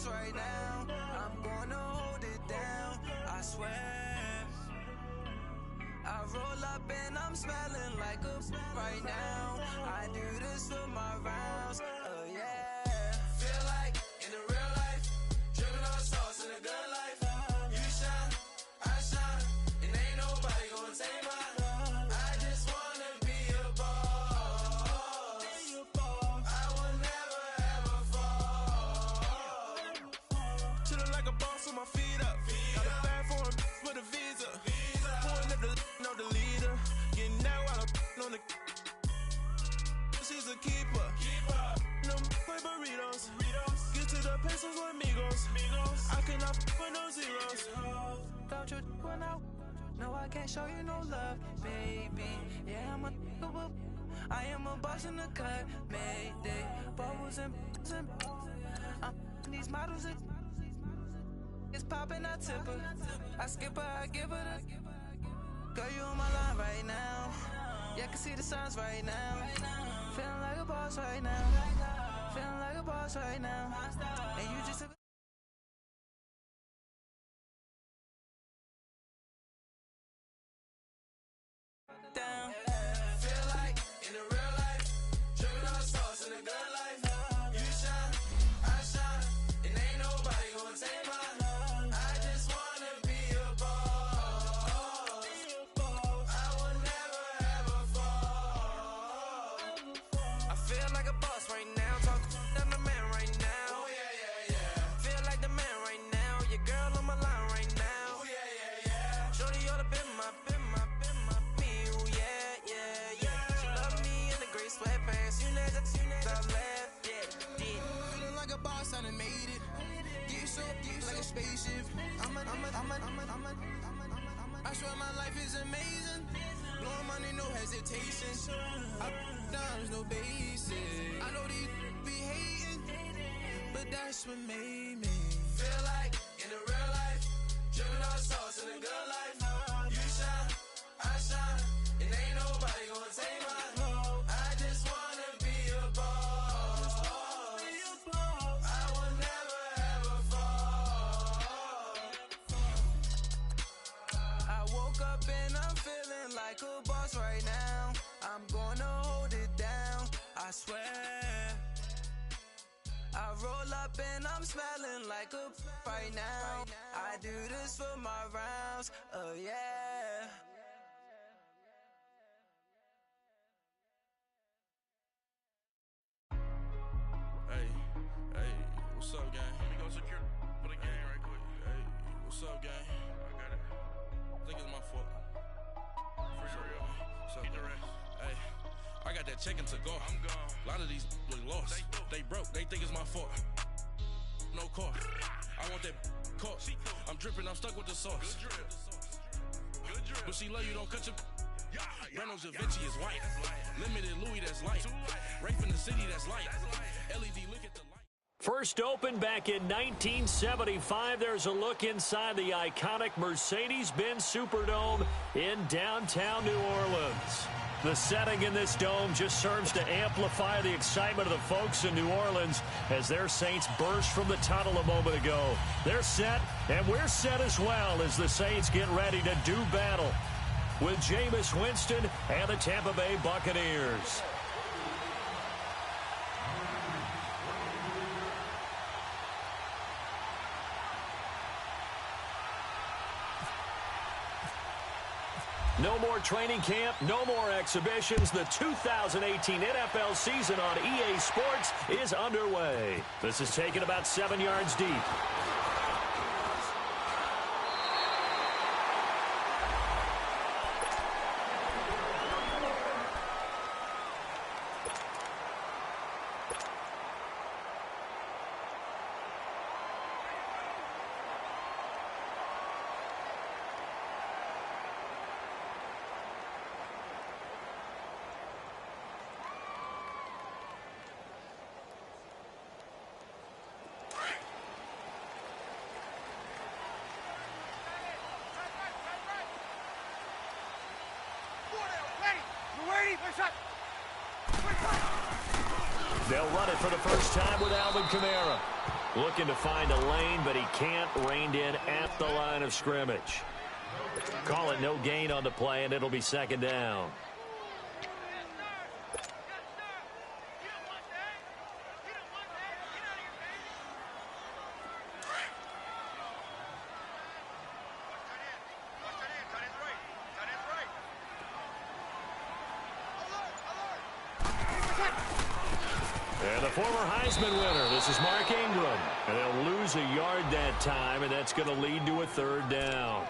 boss right now. I'm gonna hold it down, I swear. I roll up and I'm smelling like a right now. I do this for my rounds, oh yeah. Feel like in the real life, dripping on sauce in a good life. You shine, I shine, and ain't nobody gonna take mine. I just wanna be a boss. I will never ever fall. Chillin' like a boss with my feet up. Got a bag for him with a visa. Pulling up the leader. Getting out while I'm on the. She's a keeper. No play burritos. Get to the pesos with amigos. I cannot with no zeros. Don't you run out? No, I can't show you no love, baby. Yeah, I am a boss in the cut. Mayday. Bubbles and I'm these models. It's popping, I tip her. I skip her, I give her the. Girl, you on my line right now. Yeah, I can see the signs right now. Feeling like a boss right now. Feeling like a boss right now. And you just took down. Feel like in the real life, dripping on sauce in a good life. You shine, I shine, and ain't nobody gonna take mine. I just wanna be a boss. I will never ever fall. I feel like a boss right now. Talk to my man right now. Oh yeah. Feel like the man right now. Your girl on my line right now. Oh yeah. Shorty ought to been my me. Oh yeah. She love me in the gray sweatpants. You never left. Yeah. Feeling like a boss, I done made it. Get so like a spaceship. I swear my life is amazing. Blowing money, no hesitation. Up, downs, no basic. I know these be hating, but that's what made me feel like in the real life, dripping on sauce in a good life. You shine, I shine, and ain't nobody gonna take mine. I just wanna be a boss. I will never ever fall. I woke up and I'm feeling like a boss right now. I'm gonna hold it down, I swear. I roll up and I'm smelling like a right now. I do this for my rounds, oh yeah. Hey, what's up, gang? Let me go secure for the gang right quick. Hey, what's up, gang? I got it. I think it's my fault. For real. What's up, gang? Hey, I got that checking to go. I'm gone. A lot of these look lost. They broke. They think it's my fault. No car. I want that caught. I'm dripping. I'm stuck with the sauce. Good drip. But she love you. Don't cut your. Reynolds Da Vinci is white. Limited Louis, that's light. Rafe in the city, that's light. LED, look at the light. First opened back in 1975. There's a look inside the iconic Mercedes-Benz Superdome in downtown New Orleans. The setting in this dome just serves to amplify the excitement of the folks in New Orleans as their Saints burst from the tunnel a moment ago. They're set, and we're set as well as the Saints get ready to do battle with Jameis Winston and the Tampa Bay Buccaneers. No more training camp, no more exhibitions. The 2018 NFL season on EA Sports is underway. This is taken about 7 yards deep. They'll run it for the first time with Alvin Kamara. Looking to find a lane, but he can't. Reined in at the line of scrimmage. Call it no gain on the play, and it'll be second down. And the former Heisman winner, this is Mark Ingram. And they'll lose a yard that time, and that's going to lead to a third down.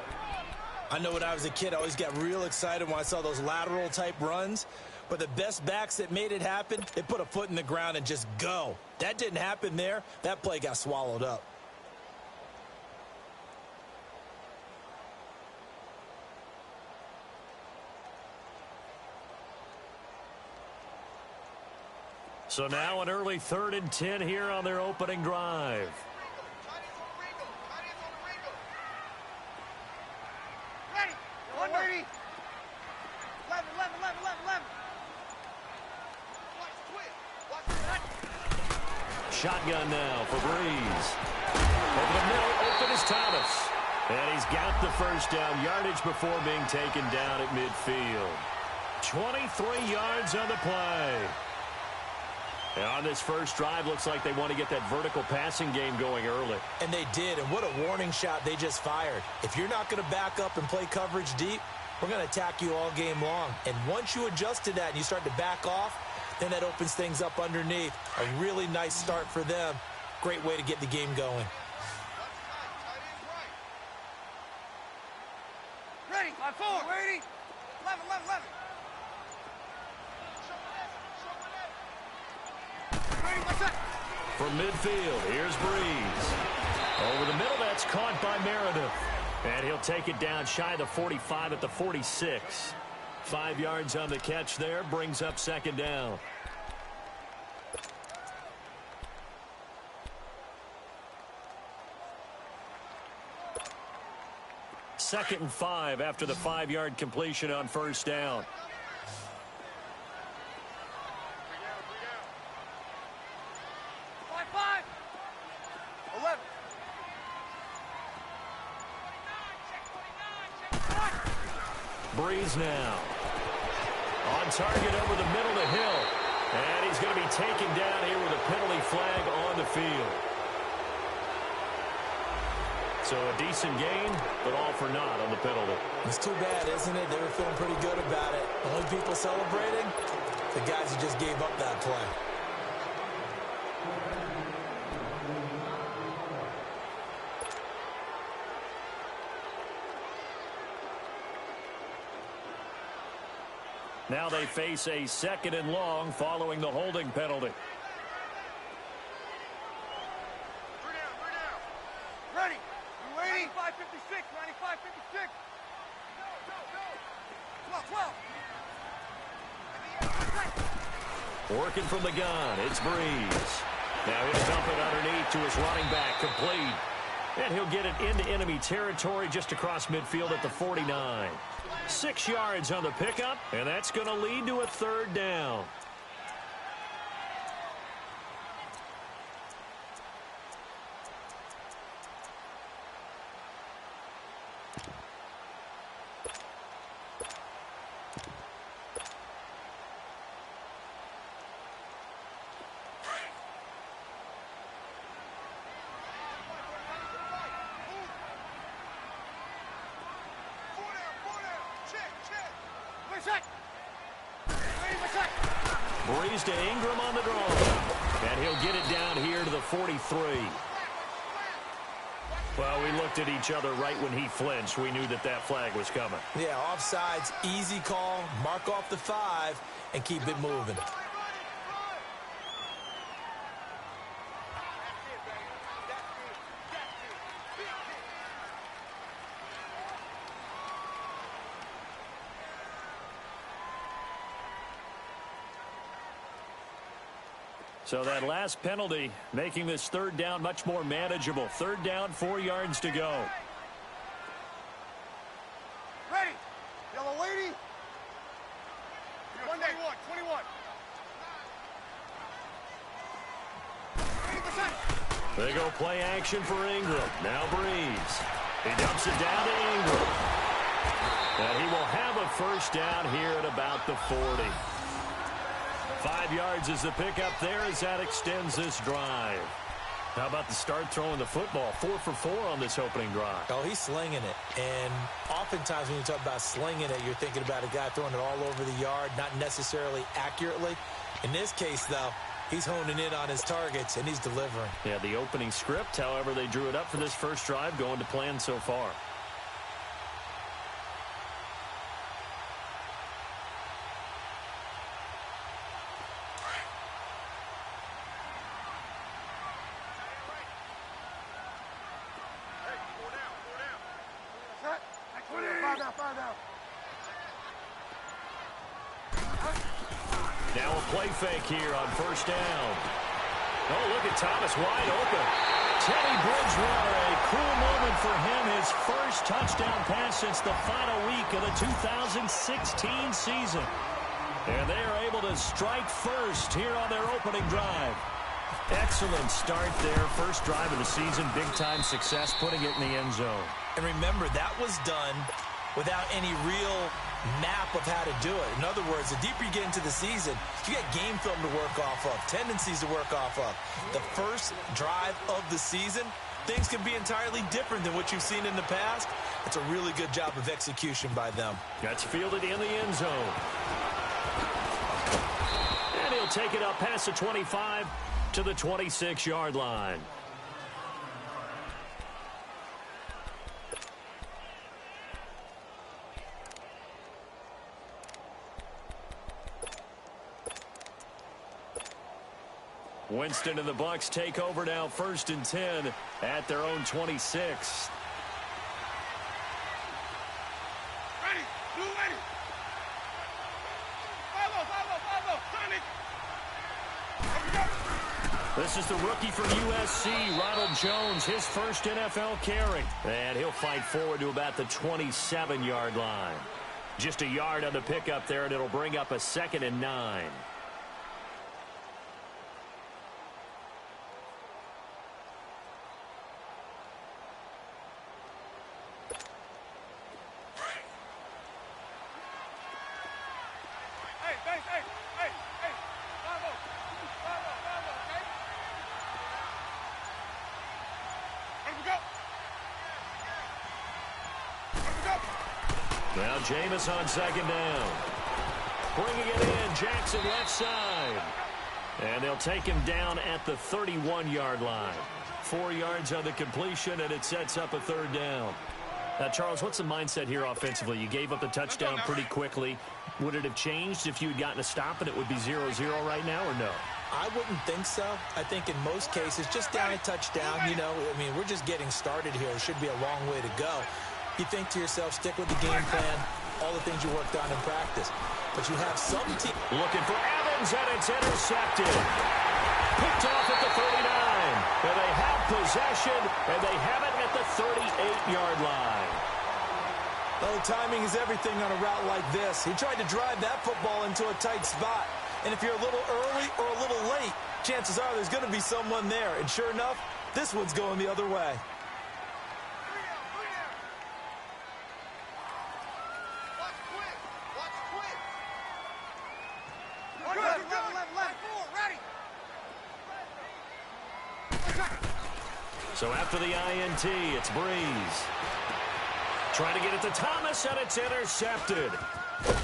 I know when I was a kid, I always got real excited when I saw those lateral-type runs. But the best backs that made it happen, they put a foot in the ground and just go. That didn't happen there. That play got swallowed up. So now an early 3rd and 10 here on their opening drive. Ready. 11. Shotgun now for Breeze. Over the middle, open is Thomas. And he's got the first down yardage before being taken down at midfield. 23 yards on the play. And on this first drive, looks like they want to get that vertical passing game going early. And they did, and what a warning shot they just fired. If you're not going to back up and play coverage deep, we're going to attack you all game long. And once you adjust to that and you start to back off, then that opens things up underneath. A really nice start for them. Great way to get the game going. Ready. 5-4. Ready. 11. From midfield, here's Breeze. Over the middle, that's caught by Meredith. And he'll take it down shy of the 45 at the 46. 5 yards on the catch there, brings up second down. Second and 5 after the 5-yard completion on first down. Breeze now. On target over the middle to Hill. And he's going to be taken down here with a penalty flag on the field. So a decent gain, but all for naught on the penalty. It's too bad, isn't it? They were feeling pretty good about it. The only people celebrating, the guys who just gave up that play. Now they face a second and long following the holding penalty. Ready. You ready? 95-56. 95-56. Go. 12. Working from the gun, it's Breeze. Now he'll dump it underneath to his running back, complete. And he'll get it into enemy territory just across midfield at the 49. 6 yards on the pickup, and that's going to lead to a third down. Breeze to Ingram on the draw. And he'll get it down here to the 43. Well, we looked at each other right when he flinched. We knew that that flag was coming. Yeah, offsides, easy call, mark off the 5, and keep it moving. So that last penalty making this third down much more manageable. Third down, 4 yards to go. Ready. Yellow lady. 21. 80%. They go play action for Ingram. Now Breeze. He dumps it down to Ingram. And he will have a first down here at about the 40. 5 yards is the pickup there as that extends this drive. How about the start throwing the football? 4 for 4 on this opening drive. Oh, he's slinging it. And oftentimes when you talk about slinging it, you're thinking about a guy throwing it all over the yard, not necessarily accurately. In this case, though, he's honing in on his targets, and he's delivering. Yeah, the opening script, however they drew it up for this first drive, going to plan so far. Now a play fake here on first down. Oh, look at Thomas wide open. Teddy Bridgewater, a cool moment for him. His first touchdown pass since the final week of the 2016 season. And they are able to strike first here on their opening drive. Excellent start there. First drive of the season. Big-time success putting it in the end zone. And remember, that was done without any real map of how to do it. In other words, the deeper you get into the season, you get game film to work off of, tendencies to work off of. The first drive of the season, things can be entirely different than what you've seen in the past. It's a really good job of execution by them. That's fielded in the end zone. And he'll take it up past the 25 to the 26-yard line. Winston and the Bucs take over now, 1st and 10 at their own 26. Ready, blue ready. Follow, Sonic. This is the rookie from USC, Ronald Jones, his first NFL carry. And he'll fight forward to about the 27-yard line. Just a yard on the pickup there, and it'll bring up a 2nd and 9. Now Jameis on 2nd down. Bringing it in, Jackson left side. And they'll take him down at the 31-yard line. 4 yards on the completion, and it sets up a 3rd down. Now, Charles, what's the mindset here offensively? You gave up the touchdown pretty quickly. Would it have changed if you had gotten a stop and it would be 0-0 right now, or no? I wouldn't think so. I think in most cases, just down a touchdown, you know, I mean, we're just getting started here. It should be a long way to go. You think to yourself, stick with the game plan, all the things you worked on in practice. But you have some team. Looking for Evans, and it's intercepted. Picked off at the 39. And they have possession, and they have it at the 38-yard line. Oh, timing is everything on a route like this. He tried to drive that football into a tight spot. And if you're a little early or a little late, chances are there's going to be someone there. And sure enough, this one's going the other way. So after the INT, it's Breeze. Trying to get it to Thomas, and it's intercepted.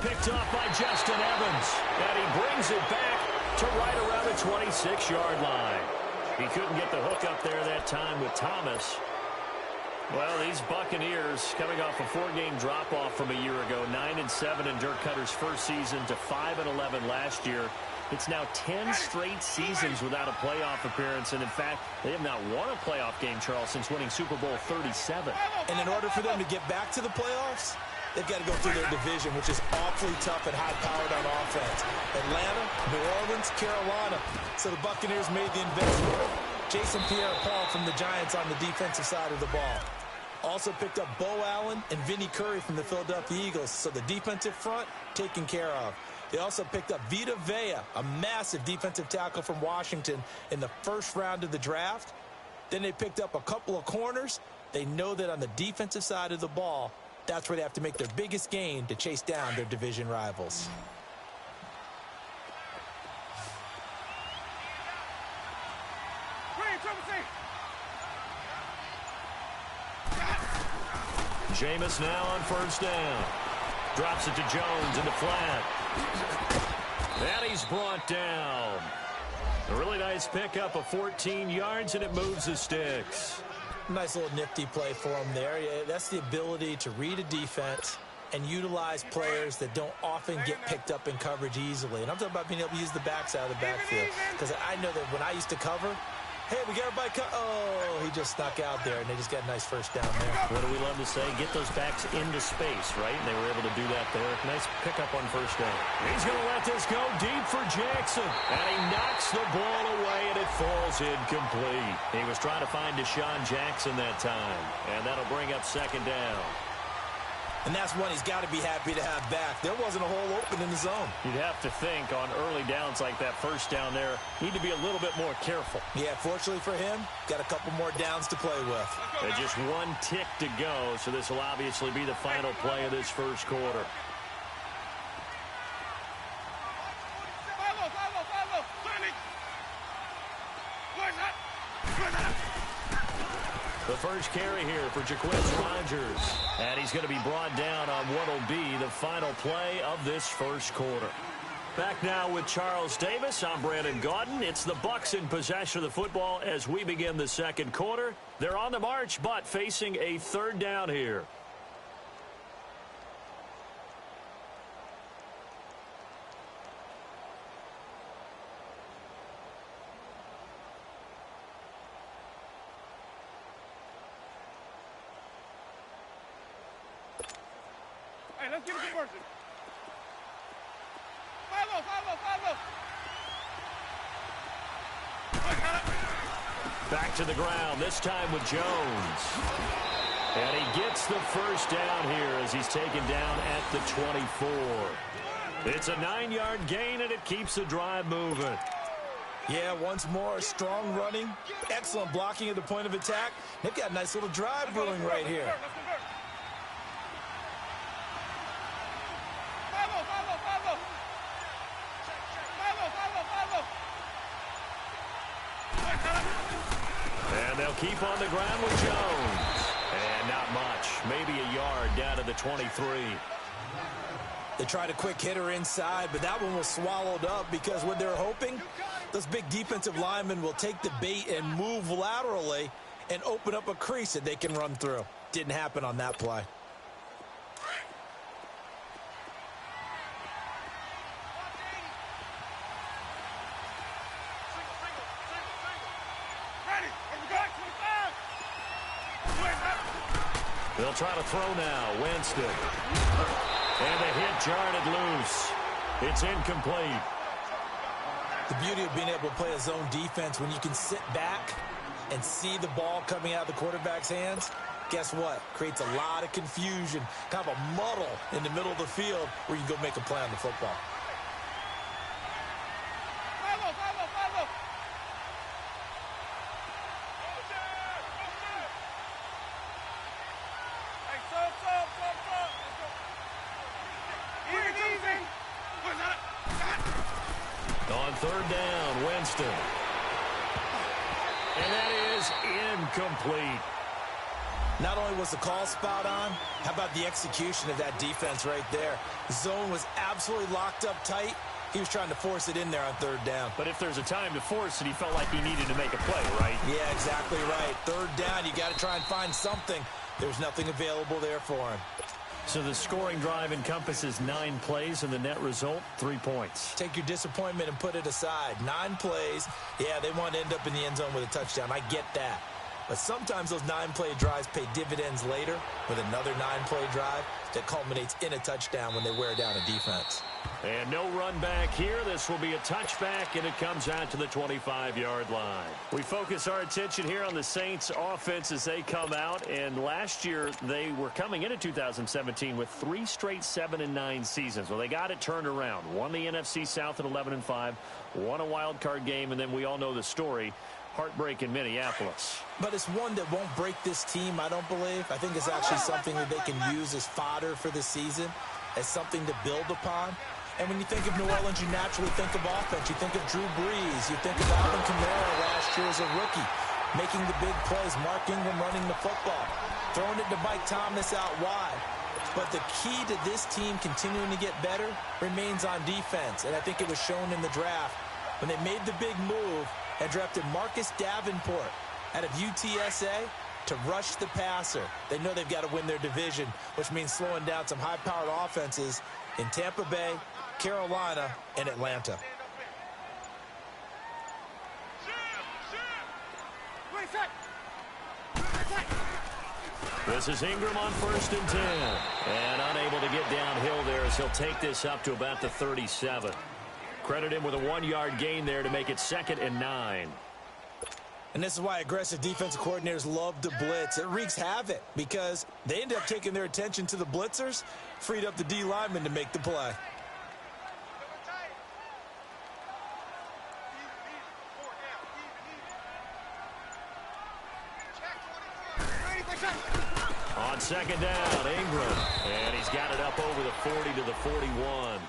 Picked off by Justin Evans. And he brings it back to right around the 26-yard line. He couldn't get the hook up there that time with Thomas. Well, these Buccaneers coming off a 4-game drop-off from a year ago, 9-7 in Dirk Cutter's first season to 5-11 last year. It's now 10 straight seasons without a playoff appearance, and in fact, they have not won a playoff game, Charles, since winning Super Bowl 37. And in order for them to get back to the playoffs, they've got to go through their division, which is awfully tough and high-powered on offense. Atlanta, New Orleans, Carolina. So the Buccaneers made the investment. Jason Pierre-Paul from the Giants on the defensive side of the ball. Also picked up Bo Allen and Vinnie Curry from the Philadelphia Eagles. So the defensive front taken care of. They also picked up Vita Vea, a massive defensive tackle from Washington in the first round of the draft. Then they picked up a couple of corners. They know that on the defensive side of the ball, that's where they have to make their biggest gain to chase down their division rivals. Jameis now on first down. Drops it to Jones in the flat. And he's brought down. A really nice pickup of 14 yards, and it moves the sticks. Nice little nifty play for him there. Yeah, that's the ability to read a defense and utilize players that don't often get picked up in coverage easily. And I'm talking about being able to use the backside of the backfield. Because I know that when I used to cover, hey, we got everybody oh, he just snuck out there, and they just got a nice first down there. What do we love to say? Get those backs into space, right? And they were able to do that there. Nice pickup on first down. He's going to let this go deep for Jackson. And he knocks the ball away, and it falls incomplete. He was trying to find Deshaun Jackson that time. And that'll bring up second down. And that's one he's got to be happy to have back. There wasn't a hole open in the zone. You'd have to think on early downs like that first down there, need to be a little bit more careful. Yeah, fortunately for him, got a couple more downs to play with. And just one tick to go, so this will obviously be the final play of this first quarter. The first carry here for Jaquez Rogers. And he's going to be brought down on what will be the final play of this first quarter. Back now with Charles Davis. I'm Brandon Gaudin. It's the Bucs in possession of the football as we begin the second quarter. They're on the march, but facing a third down here. Hey, let's get a conversion. Follow. Back to the ground, this time with Jones. And he gets the first down here as he's taken down at the 24. It's a 9-yard gain, and it keeps the drive moving. Yeah, once more, strong running, excellent blocking at the point of attack. They've got a nice little drive brewing right here. And they'll keep on the ground with Jones. And not much, maybe a yard down to the 23. They tried a quick hitter inside, but that one was swallowed up because what they're hoping, those big defensive linemen will take the bait and move laterally and open up a crease that they can run through. Didn't happen on that play. They'll try to throw now. Winston. And the hit jarred it loose. It's incomplete. The beauty of being able to play a zone defense when you can sit back and see the ball coming out of the quarterback's hands, guess what? Creates a lot of confusion, kind of a muddle in the middle of the field where you can go make a play on the football. On third down, Winston. And that is incomplete. Not only was the call spot on, how about the execution of that defense right there? The zone was absolutely locked up tight. He was trying to force it in there on third down. But if there's a time to force it, he felt like he needed to make a play, right? Yeah, exactly right. Third down, you got to try and find something. There's nothing available there for him. So the scoring drive encompasses 9 plays, and the net result, 3 points. Take your disappointment and put it aside. 9 plays. Yeah, they want to end up in the end zone with a touchdown. I get that. But sometimes those 9-play drives pay dividends later with another 9-play drive that culminates in a touchdown when they wear down a defense. And no run back here. This will be a touchback, and it comes out to the 25-yard line. We focus our attention here on the Saints offense as they come out. And last year, they were coming into 2017 with 3 straight 7-9 seasons. Well, they got it turned around. Won the NFC South at 11-5. Won a wild card game, and then we all know the story. heartbreak in Minneapolis. But it's one that won't break this team, I don't believe. I think it's actually something that they can use as fodder for the season, as something to build upon. And when you think of New Orleans, you naturally think of offense. You think of Drew Brees. You think of Alvin Kamara last year as a rookie, making the big plays. Mark Ingram running the football, throwing it to Mike Thomas out wide. But the key to this team continuing to get better remains on defense. And I think it was shown in the draft when they made the big move and drafted Marcus Davenport out of UTSA to rush the passer. They know they've got to win their division, which means slowing down some high-powered offenses in Tampa Bay, Carolina, and Atlanta. This is Ingram on 1st and 10. And unable to get downhill there as he'll take this up to about the 37. Credit him with a 1-yard gain there to make it 2nd and 9. And this is why aggressive defensive coordinators love to blitz. It wreaks havoc because they end up taking their attention to the blitzers, freed up the D lineman to make the play. On 2nd down, Ingram. And he's got it up over the 40 to the 41.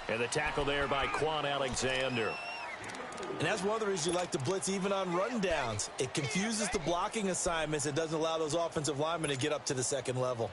And the tackle there by Quan Alexander. And that's one of the reasons you like to blitz even on rundowns. It confuses the blocking assignments. It doesn't allow those offensive linemen to get up to the second level.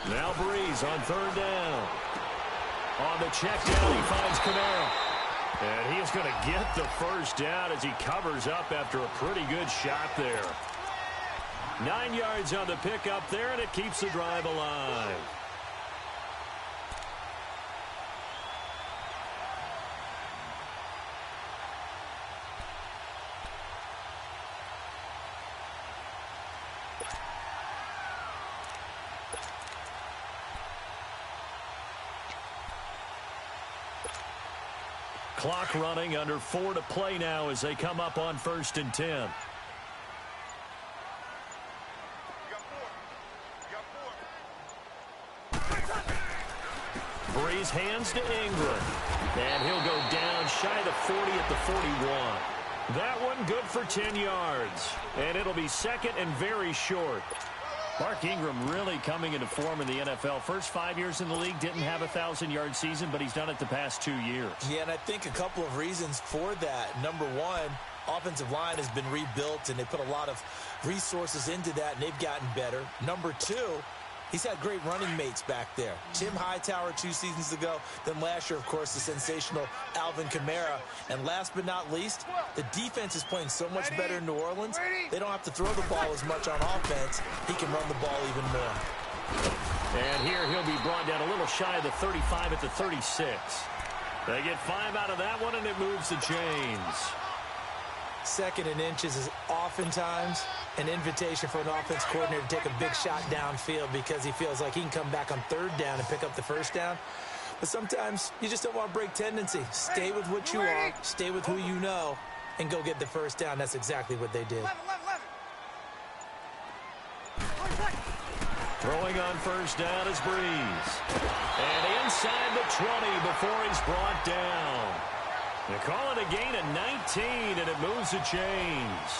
Now Breeze on 3rd down. On the check down, he finds Kamara. And he is going to get the first down as he covers up after a pretty good shot there. 9 yards on the pickup there, and it keeps the drive alive. Clock running, under 4 to play now as they come up on 1st and 10. Breeze hands to Ingram. And he'll go down shy of the 40 at the 41. That one good for 10 yards. And it'll be 2nd and very short. Mark Ingram really coming into form in the NFL. First 5 years in the league, didn't have a 1,000-yard season, but he's done it the past 2 years. Yeah, and I think a couple of reasons for that. Number one, offensive line has been rebuilt, and they put a lot of resources into that, and they've gotten better. Number two, he's had great running mates back there. Tim Hightower 2 seasons ago. Then last year, of course, the sensational Alvin Kamara. And last but not least, the defense is playing so much better in New Orleans. They don't have to throw the ball as much on offense. He can run the ball even more. And here he'll be brought down a little shy of the 35 at the 36. They get 5 out of that one, and it moves the chains. 2nd and inches is oftentimes an invitation for an offense coordinator to take a big shot downfield because he feels like he can come back on 3rd down and pick up the first down. But sometimes you just don't want to break tendency. Stay with what you are, stay with who you know, and go get the first down. That's exactly what they did. Throwing on 1st down is Breeze. And inside the 20 before he's brought down. They call it a gain of 19, and it moves the chains.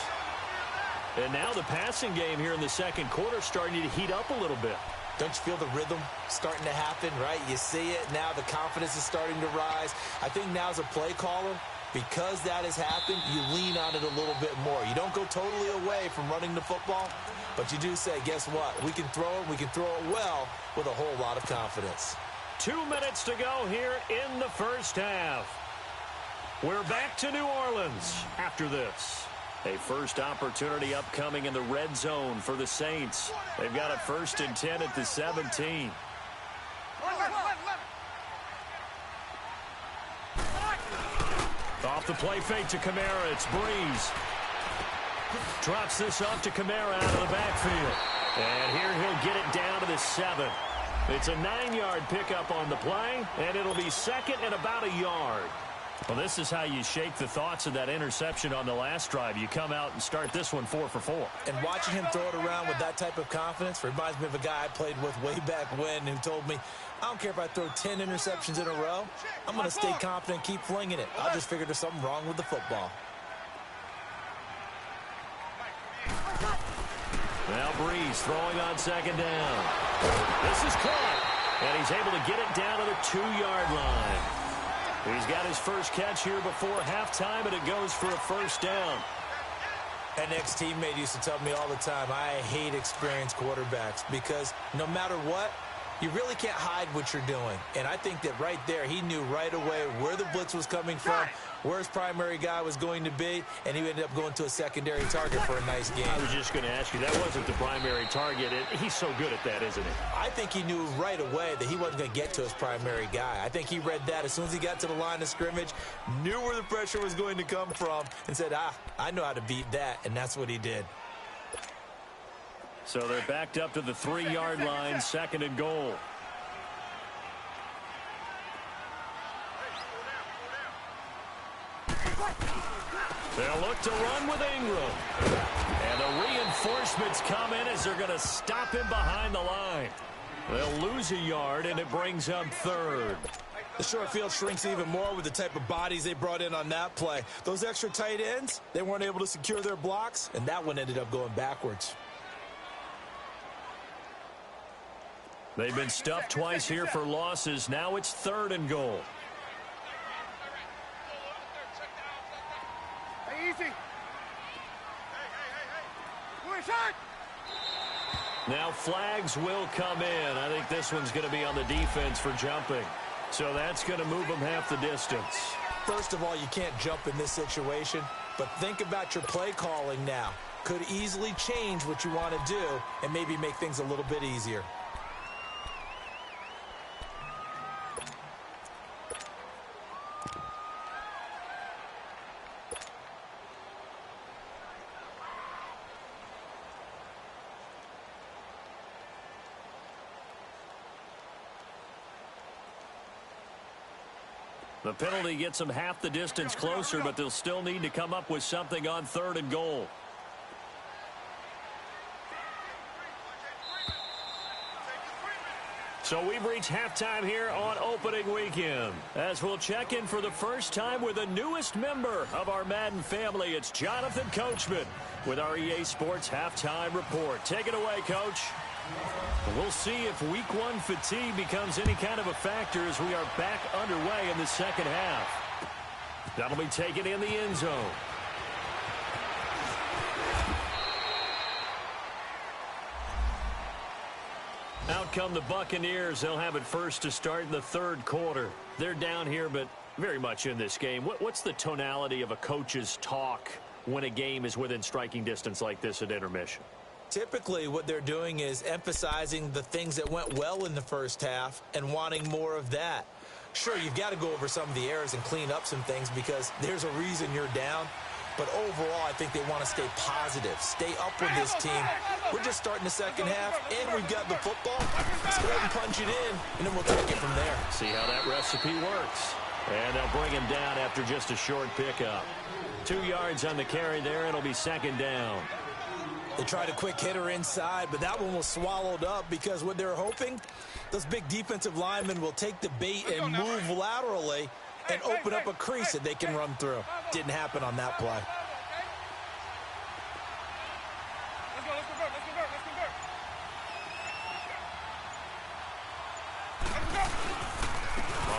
And now the passing game here in the 2nd quarter starting to heat up a little bit. Don't you feel the rhythm starting to happen, right? You see it now. The confidence is starting to rise. I think now as a play caller, because that has happened, you lean on it a little bit more. You don't go totally away from running the football, but you do say, guess what? We can throw it. We can throw it well with a whole lot of confidence. 2 minutes to go here in the first half. We're back to New Orleans after this. A first opportunity upcoming in the red zone for the Saints. They've got a 1st and 10 at the 17. Off the play fake to Kamara. It's Breeze. Drops this off to Kamara out of the backfield. And here he'll get it down to the 7. It's a 9-yard pickup on the play, and it'll be second and about a yard. Well, this is how you shake the thoughts of that interception on the last drive. You come out and start this one 4 for 4. And watching him throw it around with that type of confidence reminds me of a guy I played with way back when who told me, I don't care if I throw 10 interceptions in a row. I'm going to stay confident and keep flinging it. I'll just figure there's something wrong with the football. Now Breeze throwing on second down. This is caught, and he's able to get it down to the 2-yard line. He's got his first catch here before halftime, and it goes for a first down. An ex-teammate used to tell me all the time, I hate experienced quarterbacks because no matter what, you really can't hide what you're doing. And I think that right there, he knew right away where the blitz was coming from, where his primary guy was going to be, and he ended up going to a secondary target for a nice game. I was just going to ask you, that wasn't the primary target. He's so good at that, isn't he? I think he knew right away that he wasn't going to get to his primary guy. I think he read that as soon as he got to the line of scrimmage, knew where the pressure was going to come from, and said, I know how to beat that, and that's what he did. So they're backed up to the 3-yard line, second and goal. They'll look to run with Ingram. And the reinforcements come in as they're going to stop him behind the line. They'll lose a yard, and it brings up third. The short field shrinks even more with the type of bodies they brought in on that play. Those extra tight ends, they weren't able to secure their blocks, and that one ended up going backwards. They've been stuffed twice here for losses. Now it's third and goal. Hey, easy. Now flags will come in. I think this one's going to be on the defense for jumping. So that's going to move them half the distance. First of all, you can't jump in this situation, but think about your play calling now. Could easily change what you want to do and maybe make things a little bit easier. The penalty gets them half the distance closer, but they'll still need to come up with something on third and goal. So we've reached halftime here on opening weekend. As we'll check in for the first time with the newest member of our Madden family, it's Jonathan Coachman with our EA Sports Halftime Report. Take it away, Coach. We'll see if week one fatigue becomes any kind of a factor as we are back underway in the second half. That'll be taken in the end zone. Out come the Buccaneers. They'll have it first to start in the third quarter. They're down here, but very much in this game. What's the tonality of a coach's talk when a game is within striking distance like this at intermission? Typically, what they're doing is emphasizing the things that went well in the first half and wanting more of that. Sure, you've got to go over some of the errors and clean up some things because there's a reason you're down. But overall, I think they want to stay positive, stay up with this team. We're just starting the second half, and we've got the football. Let's go ahead and punch it in, and then we'll take it from there. See how that recipe works. And they'll bring him down after just a short pickup. 2 yards on the carry there. It'll be second down. They tried a quick hitter inside, but that one was swallowed up because what they're hoping, those big defensive linemen will take the bait and move laterally and open up a crease that they can run through. Didn't happen on that play. Let's go.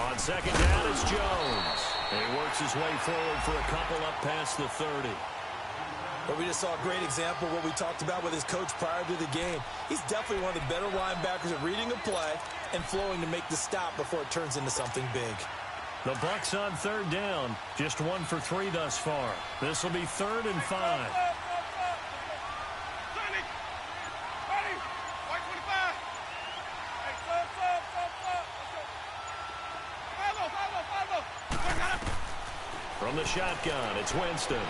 On second down, it's Jones. And he works his way forward for a couple up past the 30. But we just saw a great example of what we talked about with his coach prior to the game. He's definitely one of the better linebackers at reading a play and flowing to make the stop before it turns into something big. The Bucs on third down. Just 1 for 3 thus far. This will be 3rd and 5. From the shotgun, it's Winston.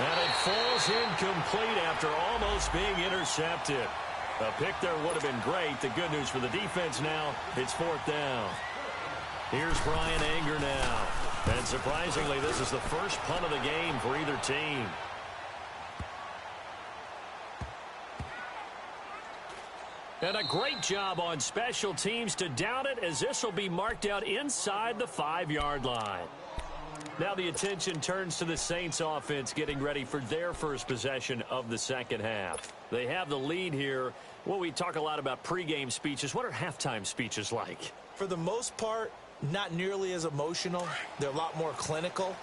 And it falls incomplete after almost being intercepted. A pick there would have been great. The good news for the defense now, it's 4th down. Here's Brian Anger now. And surprisingly, this is the first punt of the game for either team. And a great job on special teams to down it, as this will be marked out inside the 5-yard line. Now the attention turns to the Saints offense getting ready for their first possession of the second half. They have the lead here. Well, we talk a lot about pregame speeches. What are halftime speeches like? For the most part, not nearly as emotional. They're a lot more clinical.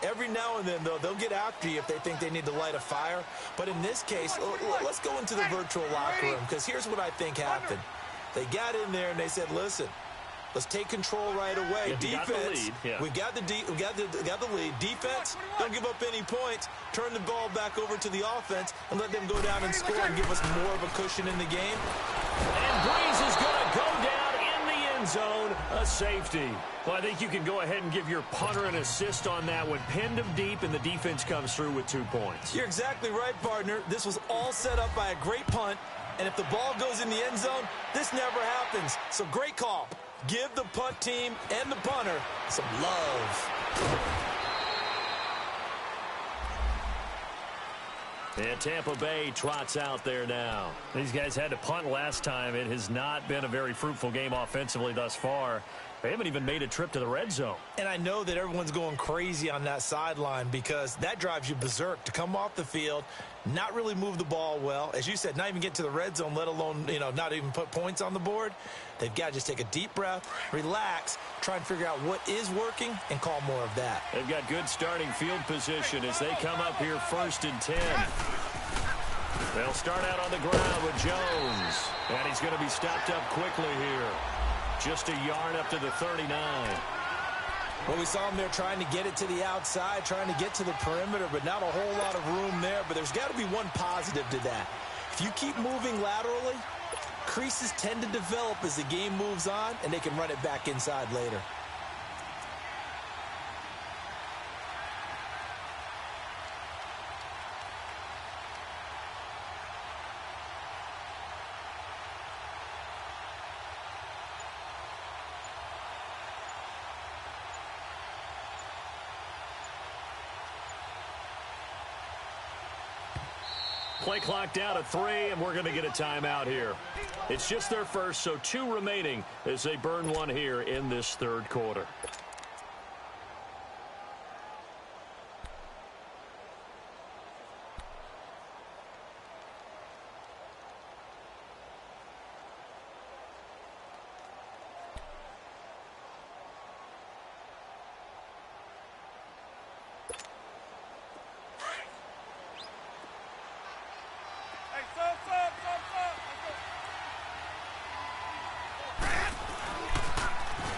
Every now and then, though, they'll get after you if they think they need to light a fire. But in this case, let's go into the virtual locker room, because here's what I think happened. They got in there and they said, listen, let's take control right away. Defense, we got the lead. Defense, don't give up any points. Turn the ball back over to the offense and let them go down and score and give us more of a cushion in the game. And Breeze is going to go down in the end zone, a safety. Well, I think you can go ahead and give your punter an assist on that one. Pinned him deep, and the defense comes through with 2 points. You're exactly right, partner. This was all set up by a great punt, and if the ball goes in the end zone, this never happens. So great call. Give the punt team and the punter some love. And Tampa Bay trots out there now. These guys had to punt last time. It has not been a very fruitful game offensively thus far. They haven't even made a trip to the red zone. And I know that everyone's going crazy on that sideline, because that drives you berserk to come off the field, not really move the ball well. As you said, not even get to the red zone, let alone, not even put points on the board. They've got to just take a deep breath, relax, try and figure out what is working, and call more of that. They've got good starting field position as they come up here 1st and 10. They'll start out on the ground with Jones. And he's going to be stopped up quickly here. Just a yard up to the 39. Well, we saw him there trying to get it to the outside, trying to get to the perimeter, but not a whole lot of room there. But there's got to be one positive to that. If you keep moving laterally, creases tend to develop as the game moves on, and they can run it back inside later. Play clock down to 3, and we're going to get a timeout here. It's just their first, so 2 remaining as they burn one here in this third quarter.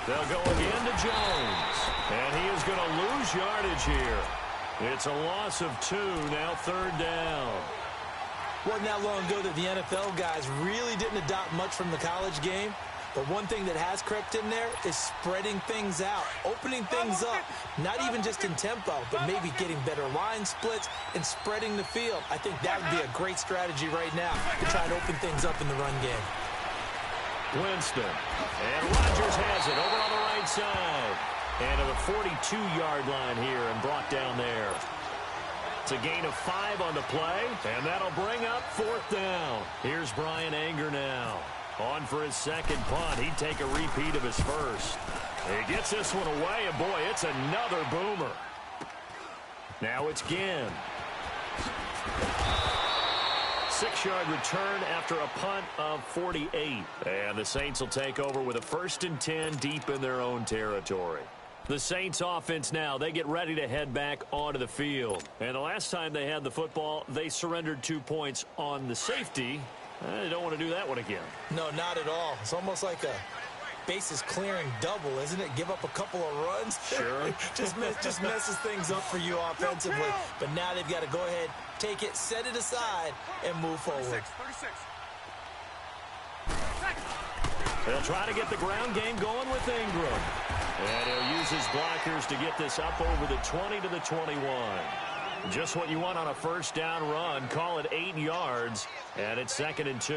They'll go again to Jones. And he is going to lose yardage here. It's a loss of 2, now 3rd down. Wasn't that long ago that the NFL guys really didn't adopt much from the college game. But one thing that has crept in there is spreading things out, opening things up, not even just in tempo, but maybe getting better line splits and spreading the field. I think that would be a great strategy right now to try and open things up in the run game. Winston. And Rodgers has it over on the right side. And to the 42-yard line here and brought down there. It's a gain of 5 on the play, and that'll bring up 4th down. Here's Brian Anger now. On for his second punt. He'd take a repeat of his first. He gets this one away, and boy, it's another boomer. Now it's Ginn. 6-yard return after a punt of 48. And the Saints will take over with a 1st and 10 deep in their own territory. The Saints offense now, they get ready to head back onto the field. And the last time they had the football, they surrendered 2 points on the safety. They don't want to do that one again. No, not at all. It's almost like a bases clearing double, isn't it? Give up a couple of runs. Sure. just messes things up for you offensively. But now they've got to go ahead, take it, set it aside, and move forward. 36. They'll try to get the ground game going with Ingram. And he'll use his blockers to get this up over the 20 to the 21. Just what you want on a first down run. Call it 8 yards, and it's 2nd and 2.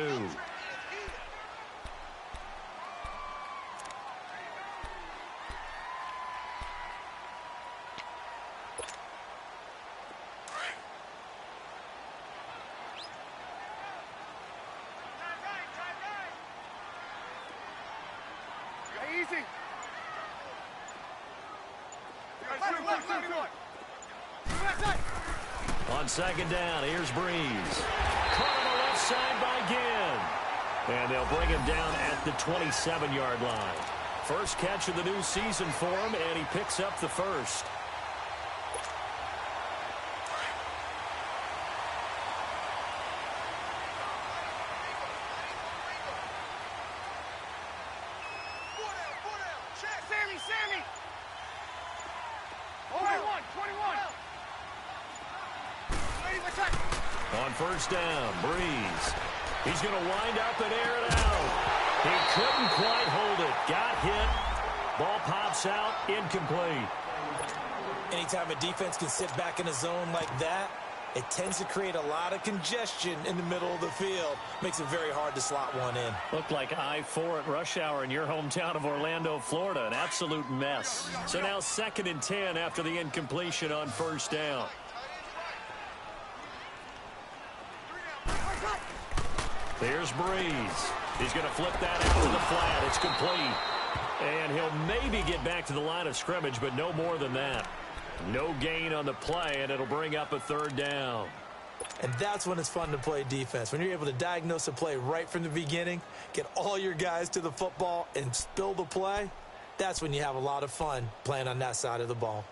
Easy. On 2nd down, here's Breeze. Caught on the left side by Ginn. And they'll bring him down at the 27-yard line. First catch of the new season for him, and he picks up the first. Sammy! 21! On 1st down, Breeze. He's going to wind up and air it out. He couldn't quite hold it. Got hit. Ball pops out, incomplete. Anytime a defense can sit back in a zone like that, it tends to create a lot of congestion in the middle of the field. Makes it very hard to slot one in. Looked like I-4 at rush hour in your hometown of Orlando, Florida. An absolute mess. So now 2nd and 10 after the incompletion on 1st down. Here's Breeze. He's going to flip that out to the flat. It's complete. And he'll maybe get back to the line of scrimmage, but no more than that. No gain on the play, and it'll bring up a 3rd down. And that's when it's fun to play defense. When you're able to diagnose a play right from the beginning, get all your guys to the football, and spill the play, that's when you have a lot of fun playing on that side of the ball.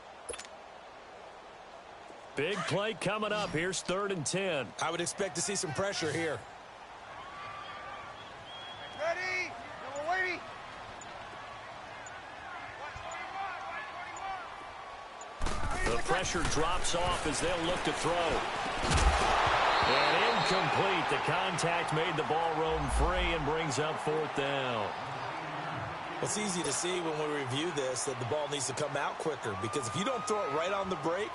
Big play coming up. Here's 3rd and 10. I would expect to see some pressure here. Ready? Number 80. The pressure drops off as they'll look to throw. And incomplete. The contact made the ball roam free and brings up 4th down. It's easy to see when we review this that the ball needs to come out quicker, because if you don't throw it right on the break,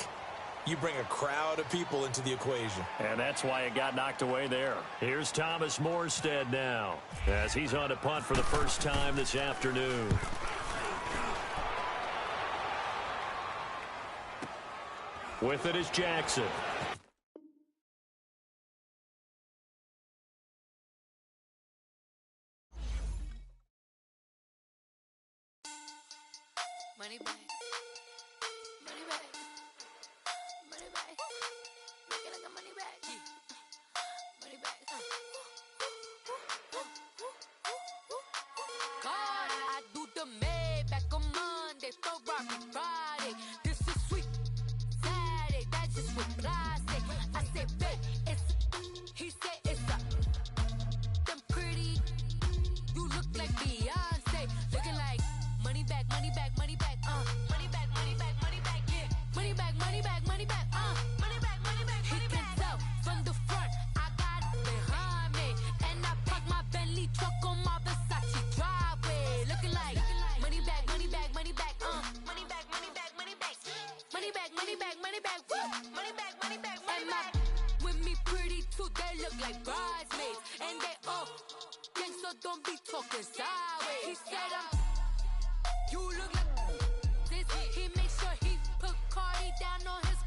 you bring a crowd of people into the equation. And that's why it got knocked away there. Here's Thomas Morstead now as he's on to punt for the first time this afternoon. With it is Jackson. Money back. Money back. Money back. Make it like a money back. Money back. God, I do the Maybach on Monday, Ferrari Friday. This is sweet Saturday, that's just what I say. I say, babe, it's, he said it's a, them pretty, you look like Beyonce, looking like money back, money back, money back, money back, money back, money back, yeah, money back, money back, money back, money back, money back. He can tell from the front, I got it behind me, and I park my Bentley truck on my Versace driveway, looking like money back, money back, money back, money back, money back, money back, money back, money back, money back, money back, money back, money back. With me pretty too, they look like bridesmaids, and they all gang, so don't be talking sideways. He said you look like this. He makes sure he put Cardi down on his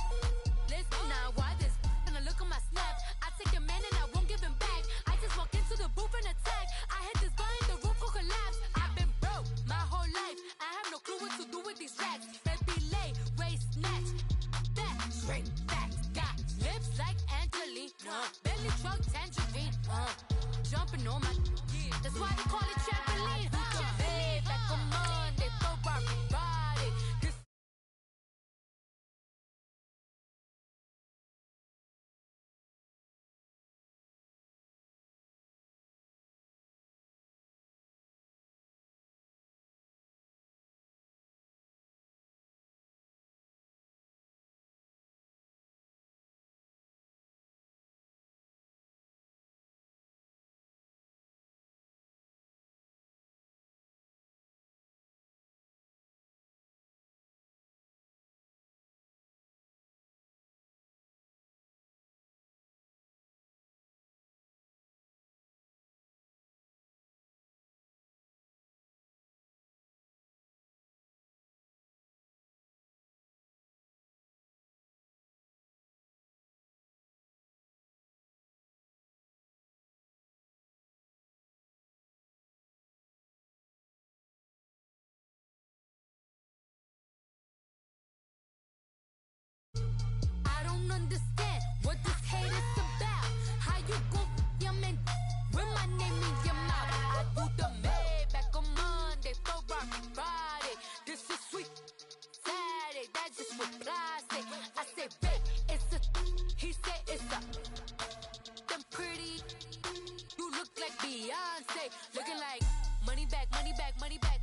list. Now why this? Gonna look at my snap. I take your man and I won't give him back. I just walk into the booth and attack. I hit this guy in the roof will collapse. I've been broke my whole life. I have no clue what to do with these racks. Baby lay, waist snatch, that straight back. Got lips like Angelina, belly truck tangerine. Jumping on my, that's why they call it trampoline. Back on Monday, Ferrari understand what this hate is about. How you gon' your man with my name in your mouth? I do the Maybach on Monday, Ferrari Friday. This is sweet Saturday, that's just what I say. I say, babe, it's a. He said it's a. Them pretty. You look like Beyonce, looking like money back, money back, money back,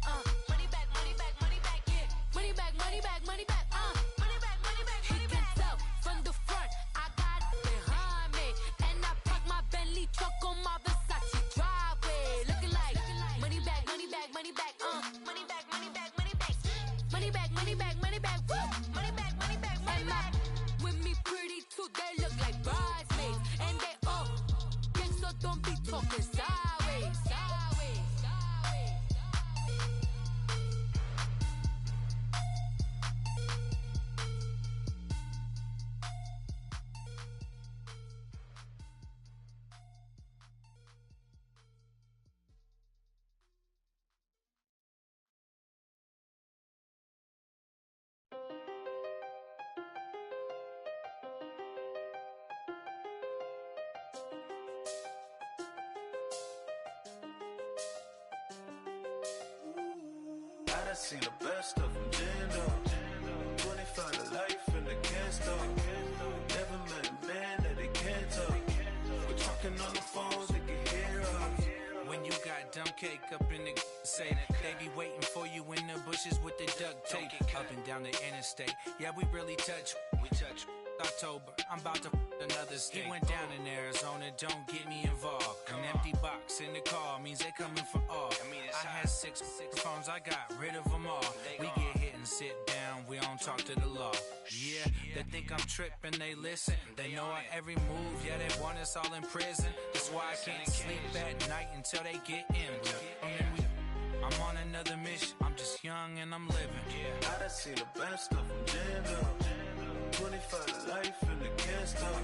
money back, money back, money back, yeah. Money back, money back, money back, money back, money back, money back. He can tell from the front, I got it behind me, and I park my Bentley truck on my Versace driveway, looking like money back, money back, money back, money back, money back, money back, money back, money back, money back, woo, money back, money back, money back. With me pretty too, they look like bridesmaids, and they all gang, so don't be talking sideways, sideways, sideways. I done seen the best of them jammed up. 25 to life and they can't stop. Never met a man that they can't talk. We're talking on the phones, they can hear us. When you got dumb cake up in the say that they be waiting for you in the bushes with the duct tape up and down the interstate. Yeah, we really touch. We touch. October, I'm about to another state. He went down in Arizona, don't get me involved. An empty box in the car means they coming for all. I had six phones, I got rid of them all. We get hit and sit down, we don't talk to the law. Yeah, they think I'm tripping, they listen. They know our every move, yeah, they want us all in prison. That's why I can't sleep at night until they get in. I'm on another mission, I'm just young and I'm living. I done seen the best of them jammed up. 25 to life and they can't stop.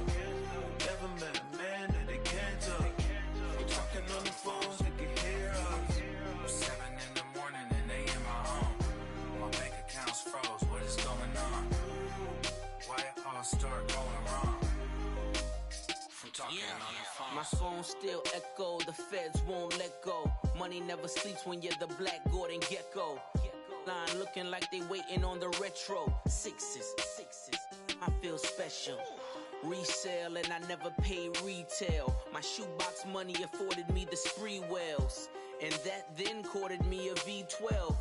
Never met a man that they can't talk. We're talking on the phones, they can hear us. 7 in the morning and they in my home. My bank account's froze, what is going on? Why it all start going wrong? From talking on the phone. My phone still echo, the feds won't let go. Money never sleeps when you're the black Gordon Gecko. Line looking like they waiting on the retro. Sixes, I feel special. Resale and I never pay retail. My shoebox money afforded me the spree wells, and that then courted me a V12.